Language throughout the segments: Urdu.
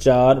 4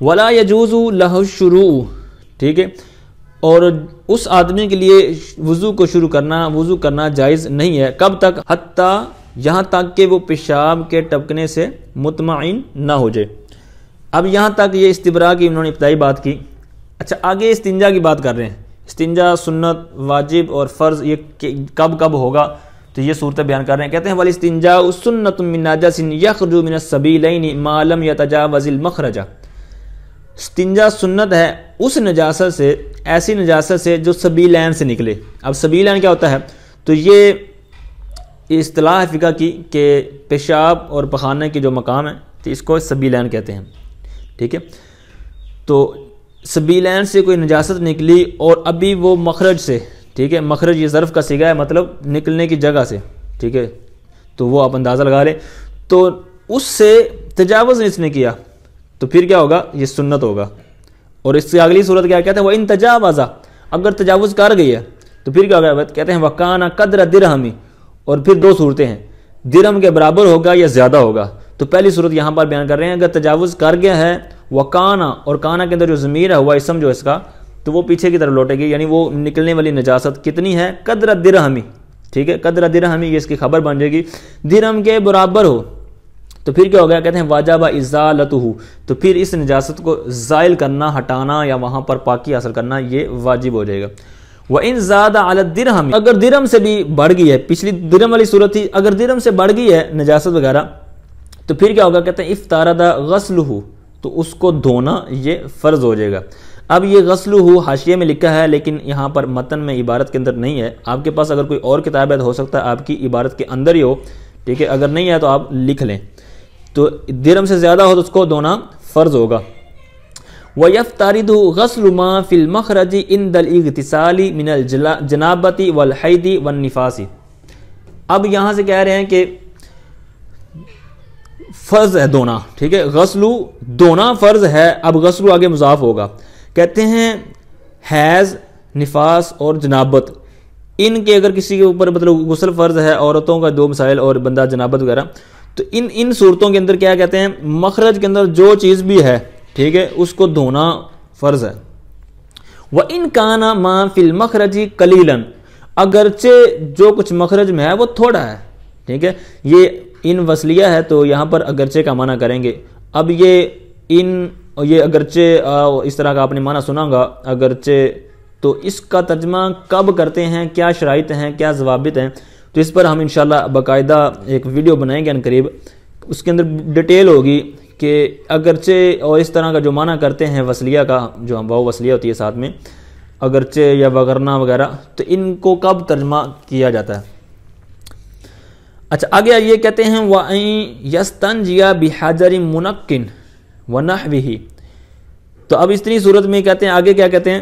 ولا یجوز لہ الشروع، ٹھیک ہے، اور اس آدمی کے لیے وضو کو شروع کرنا، وضو کرنا جائز نہیں ہے، کب تک؟ حتیٰ، یہاں تک کہ وہ پیشاب کے ٹپکنے سے مطمئن نہ ہو جائے۔ اب یہاں تک یہ استبراء کی انہوں نے ابتدائی بات کی۔ اچھا آگے استنجا کی بات کر رہے ہیں، استنجا سنت، واجب اور فرض یہ کب کب ہوگا، تو یہ صورتیں بیان کر رہے ہیں۔ کہتے ہیں والاستنجاء سنۃ من نجس یخرج من السبیلین ما لم یتجاوز المخرج، استنجا سنت ہے اس نجاست سے، ایسی نجاست سے جو سبیلین سے نکلے۔ اب سبیلین کیا ہوتا ہے؟ تو یہ اصطلاح فقہ کی کہ پیشاب اور پخانے کی جو مقام ہے تو اس کو سبیلین کہتے ہیں، ٹھیک ہے۔ تو سبیلین سے کوئی نجاست نکلی اور ابھی وہ مخرج سے، ٹھیک ہے، مخرج یہ ظرف کا صیغہ ہے، مطلب نکلنے کی جگہ سے، ٹھیک ہے، تو وہ آپ اندازہ لگا لیں، تو اس سے تجاوز اس نے کیا تو پھر کیا ہوگا؟ یہ سنت ہوگا۔ اور اس سے اگلی صورت کیا کہتے ہیں؟ وہ ان تجاوز، اگر تجاوز کر گئی ہے تو پھر کیا ہوگا؟ کہتے ہیں وکانا قدر درہمی، اور پھر دو صورتیں ہیں، درہم کے برابر ہوگا یا زیادہ ہوگا۔ تو پہلی صورت یہاں پر بیان کر رہے ہیں، اگر تجاوز کر گیا ہے وکانا، اور کانا کے اندر جو ضمیر ہے ہوا اسم جو اس کا، تو وہ پیچھے کی طرف لوٹے گی، یعنی وہ نکلنے والی نجاست کتنی ہے؟ قدر درہمی، ٹھیک ہے، قدر درہمی یہ اس کی خبر بن جائے گی، درہم کے برابر ہو تو پھر کیا ہوگا؟ کہتے ہیں واجب ازالتہ، تو پھر اس نجاست کو زائل کرنا، ہٹانا یا وہاں پر پاکی حاصل کرنا یہ واجب ہو جائے گا۔ وَإِن زَادَ عَلَى الدِّرْهَمِ، اگر درہم سے بھی بڑھ گئی ہے، پچھلی درہم والی صورت تھی، اگر درہم سے بڑھ گئی ہے نجاست وغیرہ تو پھر کیا ہوگا؟ کہتے ہیں افتارض غسلہ، تو اس کو دھونا یہ فرض ہو جائے گا۔ اب یہ غسلہ حاشیے میں لکھا ہے لیکن یہاں پر متن میں عبارت کے اندر نہیں ہے، آپ کے پاس اگر کوئی اور کتاب ہے تو ہو سکتا ہے آپ کی عبارت کے اندر ہی ہو، ٹھیک ہے، اگر نہیں ہے تو آپ لکھ لیں۔ تو درہم سے زیادہ ہو تو اس کو دھونا فرض ہوگا۔ وَيَفْتَرِضُ غَسْلُ مَا فِي الْمَخْرَجِ عِنْدَ الْاِغْتِسَالِ مِنَ الْجَنَابَةِ وَالْحَيْضِ وَالنِّفَاسِ، اب یہاں سے کہہ رہے ہیں کہ فرض ہے دھونا، ٹھیک ہے، غسل دھونا فرض ہے۔ اب غسل آگے مضاف ہوگا، کہتے ہیں حیض، نفاس اور جنابت، ان کے اگر کسی کے اوپر مطلب غسل فرض ہے، عورتوں کا دو مسائل اور بندہ جنابت وغیرہ، تو ان صورتوں کے اندر کیا کہتے ہیں؟ مخرج کے اندر جو چیز بھی ہے، ٹھیک ہے، اس کو دھونا فرض ہے۔ وَإِن كَانَ مَا فِي الْمَخْرَجِ قَلِيلًا، اگرچہ جو کچھ مخرج میں ہے وہ تھوڑا ہے، ٹھیک ہے، یہ ان وصلیہ ہے تو یہاں پر اگرچہ کا معنی کریں گے۔ اب یہ اگرچہ اس طرح کا آپ نے معنی سنا گا اگرچہ، تو اس کا ترجمہ کب کرتے ہیں، کیا شرائط ہیں، کیا ضوابط ہیں، تو اس پر ہم انشاءاللہ باقاعدہ ایک ویڈیو بنائیں گے ان قریب، اس کے اندر ڈیٹیل ہوگی کہ اگرچہ اور اس طرح کا جو معنی کرتے ہیں وصلیہ کا، جو ہم واو وصلیہ ہوتی ہے ساتھ میں، اگرچہ یا وغیرہ وغیرہ، تو ان کو کب ترجمہ کیا جاتا ہے۔ اچھا آگے یہ کہتے ہیں وَأَن يَسْتَنْجِيَ بِحَجَرٍ مُنَقٍ وَنَحْوِهِ، تو اب اتنی صورت میں کہتے ہیں آگے کیا کہتے ہیں؟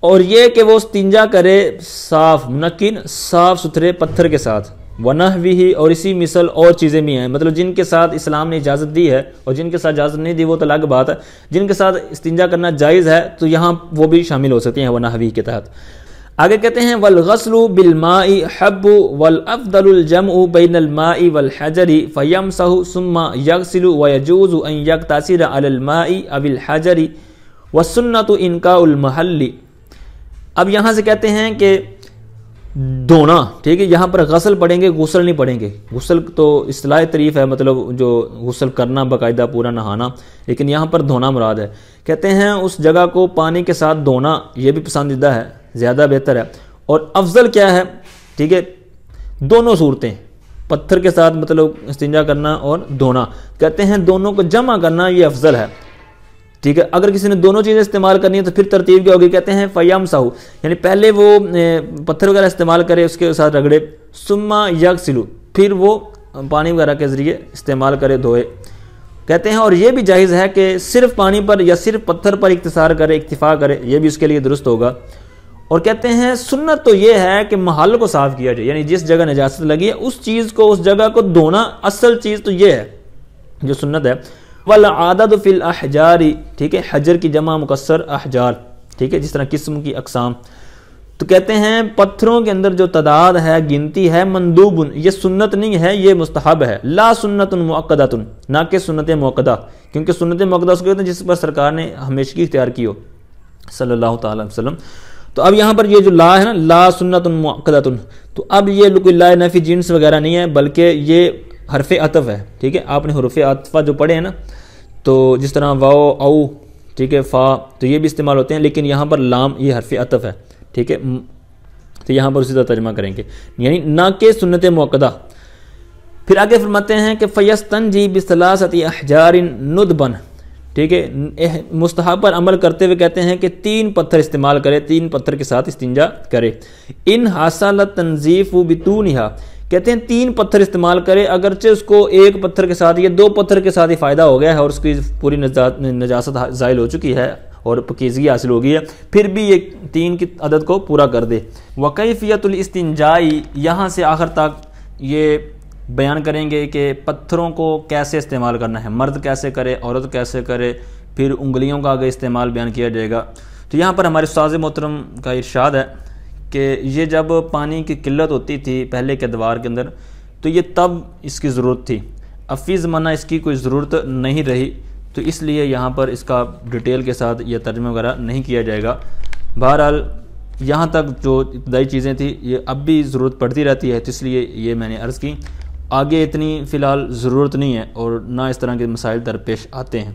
اور یہ کہ وہ استنجا کرے صاف، منقن صاف ستھرے پتھر کے ساتھ، وَنَحْوِهِ اور اسی مثل اور چیزیں بھی ہیں، مطلب جن کے ساتھ اسلام نے اجازت دی ہے، اور جن کے ساتھ اجازت نہیں دی وہ تو الگ بات ہے، جن کے ساتھ استنجا کرنا جائز ہے تو یہاں وہ بھی شامل ہو سکتے ہیں وَنَحْوِهِ کے تحت۔ آگے کہتے ہیں وَالْغَسْلُ بِالْمَاءِ حَبُّ وَالْأَفْضَلُ الْجَمْعُ بَيْنَ الْمَاءِ وَالْحَجَرِ فَيَمْسَحُ ثُمَّ يَغْسِلُ وَيَجُوزُ أَن يَقْتَصِرَ عَلَى الْمَاءِ أَوِ الْحَجَرِ وَالسُّنَّةُ إِنْقَاءُ الْمَحَلِّ، اب یہاں سے کہتے ہیں کہ دھونا، ٹھیک ہے، یہاں پر غسل پڑھیں گے، غسل نہیں پڑھیں گے، غسل تو اصطلاح تعریف ہے، مطلب جو غسل کرنا باقاعدہ پورا نہانا، لیکن یہاں پر دھونا مراد ہے۔ کہتے ہیں اس جگہ کو پانی کے ساتھ دھونا یہ بھی پسندیدہ ہے، زیادہ بہتر ہے، اور افضل کیا ہے، ٹھیک ہے، دونوں صورتیں، پتھر کے ساتھ مطلب استنجا کرنا اور دھونا، کہتے ہیں دونوں کو جمع کرنا یہ افضل ہے، ٹھیک ہے۔ اگر کسی نے دونوں چیزیں استعمال کرنی ہے تو پھر ترتیب کیا ہوگی؟ کہتے ہیں فَيَمْسَحُ، یعنی پہلے وہ پتھر وغیرہ استعمال کرے، اس کے ساتھ رگڑے، ثُمَّ يَغْسِلُ پھر وہ پانی وغیرہ کے ذریعے استعمال کرے، دھوئے، کہتے ہیں اور یہ بھی جائز ہے کہ صرف پانی پر یا صرف پتھر پر اقتصار کرے، اکتفا کرے، یہ بھی اس کے لیے درست ہوگا۔ اور کہتے ہیں سنت تو یہ ہے کہ محل کو صاف کیا جائے، یعنی جس جگہ نجاست لگی ہے اس چیز کو، اس جگہ کو دھونا اصل چیز تو یہ ہے جو سنت ہے۔ والعادت فی الاحجار، ٹھیک ہے، حجر کی جمع مکسر احجار، ٹھیک ہے، جس طرح قسم کی اقسام، تو کہتے ہیں پتھروں کے اندر جو تعداد ہے، گنتی ہے، مندوب، یہ سنت نہیں ہے، یہ مستحب ہے، لا سنت مؤکدۃ، نہ کہ سنت مؤکدہ، کیونکہ سنت مؤکدہ اس کو کہتے ہیں جس پر سرکار نے ہمیشگی اختیار کی ہو صلی اللہ تعالی علیہ وسلم۔ تو اب یہاں پر یہ جو لا ہے نا، لا سنت مؤکدۃ، تو اب یہ کوئی لا نفی جنس وغیرہ نہیں ہے، بلکہ یہ حرف عطف ہے، ٹھیک ہے، آپ نے حروف عطفہ جو پڑھے ہیں نا، تو جس طرح واو، او، ٹھیک ہے، فا، تو یہ بھی استعمال ہوتے ہیں، لیکن یہاں پر لام یہ حرف عطف ہے، ٹھیک ہے، تو یہاں پر اسی طرح ترجمہ کریں گے، یعنی نہ کہ سنت مؤکدہ۔ پھر آگے فرماتے ہیں کہ فیستنجی بثلاثۃ احجار ندبن، ٹھیک ہے، مستحب پر عمل کرتے ہوئے کہتے ہیں کہ 3 پتھر استعمال کرے، 3 پتھر کے ساتھ استنجا کرے۔ ان حاصل تنظیف بتونھا، کہتے ہیں 3 پتھر استعمال کرے، اگرچہ اس کو 1 پتھر کے ساتھ یا 2 پتھر کے ساتھ ہی فائدہ ہو گیا ہے اور اس کی پوری نجاست زائل ہو چکی ہے اور پاکیزگی حاصل ہو گئی ہے، پھر بھی یہ 3 کی عدد کو پورا کر دے۔ وکیفیت الاستنجاء، یہاں سے آخر تک یہ بیان کریں گے کہ پتھروں کو کیسے استعمال کرنا ہے، مرد کیسے کرے، عورت کیسے کرے، پھر انگلیوں کا آگے استعمال بیان کیا جائے گا۔ تو یہاں پر ہمارے استاد محترم کا ارشاد ہے کہ یہ جب پانی کی قلت ہوتی تھی پہلے کے ادوار کے اندر، تو یہ تب اس کی ضرورت تھی، اب فی زمانہ اس کی کوئی ضرورت نہیں رہی، تو اس لیے یہاں پر اس کا ڈیٹیل کے ساتھ یہ ترجمہ وغیرہ نہیں کیا جائے گا۔ بہرحال یہاں تک جو ابتدائی چیزیں تھیں یہ اب بھی ضرورت پڑتی رہتی ہے، تو اس لیے یہ میں نے عرض کی، آگے اتنی فی الحال ضرورت نہیں ہے اور نہ اس طرح کے مسائل درپیش آتے ہیں۔